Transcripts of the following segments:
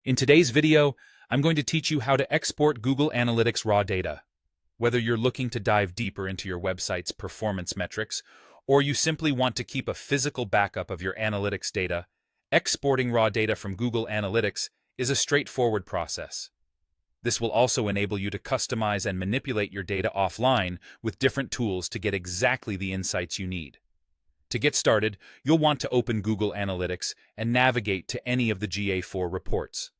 In today's video, I'm going to teach you how to export Google Analytics raw data. Whether you're looking to dive deeper into your website's performance metrics, or you simply want to keep a physical backup of your analytics data, exporting raw data from Google Analytics is a straightforward process. This will also enable you to customize and manipulate your data offline with different tools to get exactly the insights you need. To get started, you'll want to open Google Analytics and navigate to any of the GA4 reports.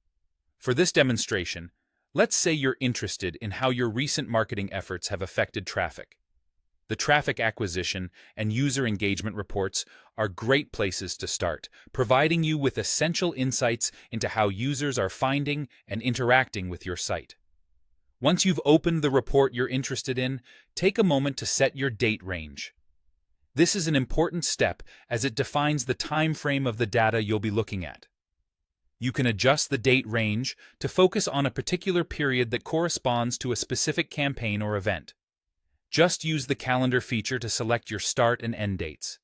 For this demonstration, let's say you're interested in how your recent marketing efforts have affected traffic. The traffic acquisition and user engagement reports are great places to start, providing you with essential insights into how users are finding and interacting with your site. Once you've opened the report you're interested in, take a moment to set your date range. This is an important step as it defines the time frame of the data you'll be looking at. You can adjust the date range to focus on a particular period that corresponds to a specific campaign or event. Just use the calendar feature to select your start and end dates.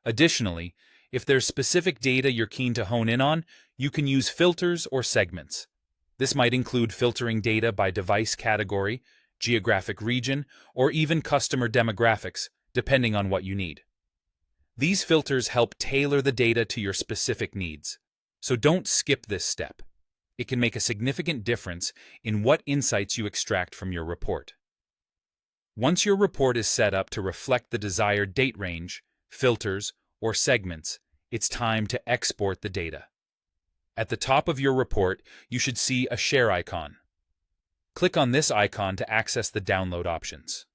Additionally, if there's specific data you're keen to hone in on, you can use filters or segments. This might include filtering data by device category, geographic region, or even customer demographics, depending on what you need. These filters help tailor the data to your specific needs, so don't skip this step. It can make a significant difference in what insights you extract from your report. Once your report is set up to reflect the desired date range, filters, or segments, it's time to export the data. At the top of your report, you should see a share icon. Click on this icon to access the download options.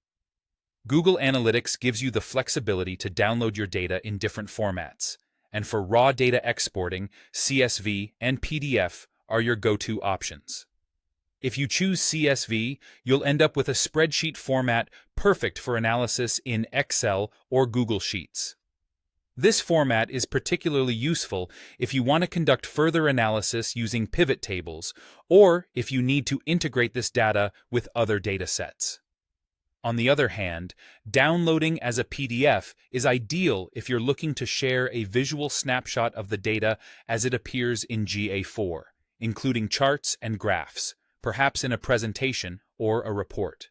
Google Analytics gives you the flexibility to download your data in different formats, and for raw data exporting, CSV and PDF are your go-to options. If you choose CSV, you'll end up with a spreadsheet format perfect for analysis in Excel or Google Sheets. This format is particularly useful if you want to conduct further analysis using pivot tables, or if you need to integrate this data with other data sets. On the other hand, downloading as a PDF is ideal if you're looking to share a visual snapshot of the data as it appears in GA4, including charts and graphs, perhaps in a presentation or a report.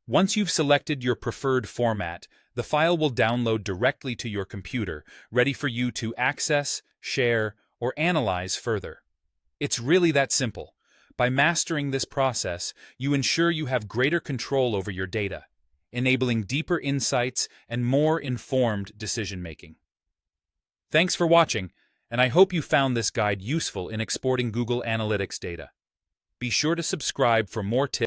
Once you've selected your preferred format, the file will download directly to your computer, ready for you to access, share, or analyze further. It's really that simple. By mastering this process, you ensure you have greater control over your data, enabling deeper insights and more informed decision-making. Thanks for watching, and I hope you found this guide useful in exporting Google Analytics data. Be sure to subscribe for more tips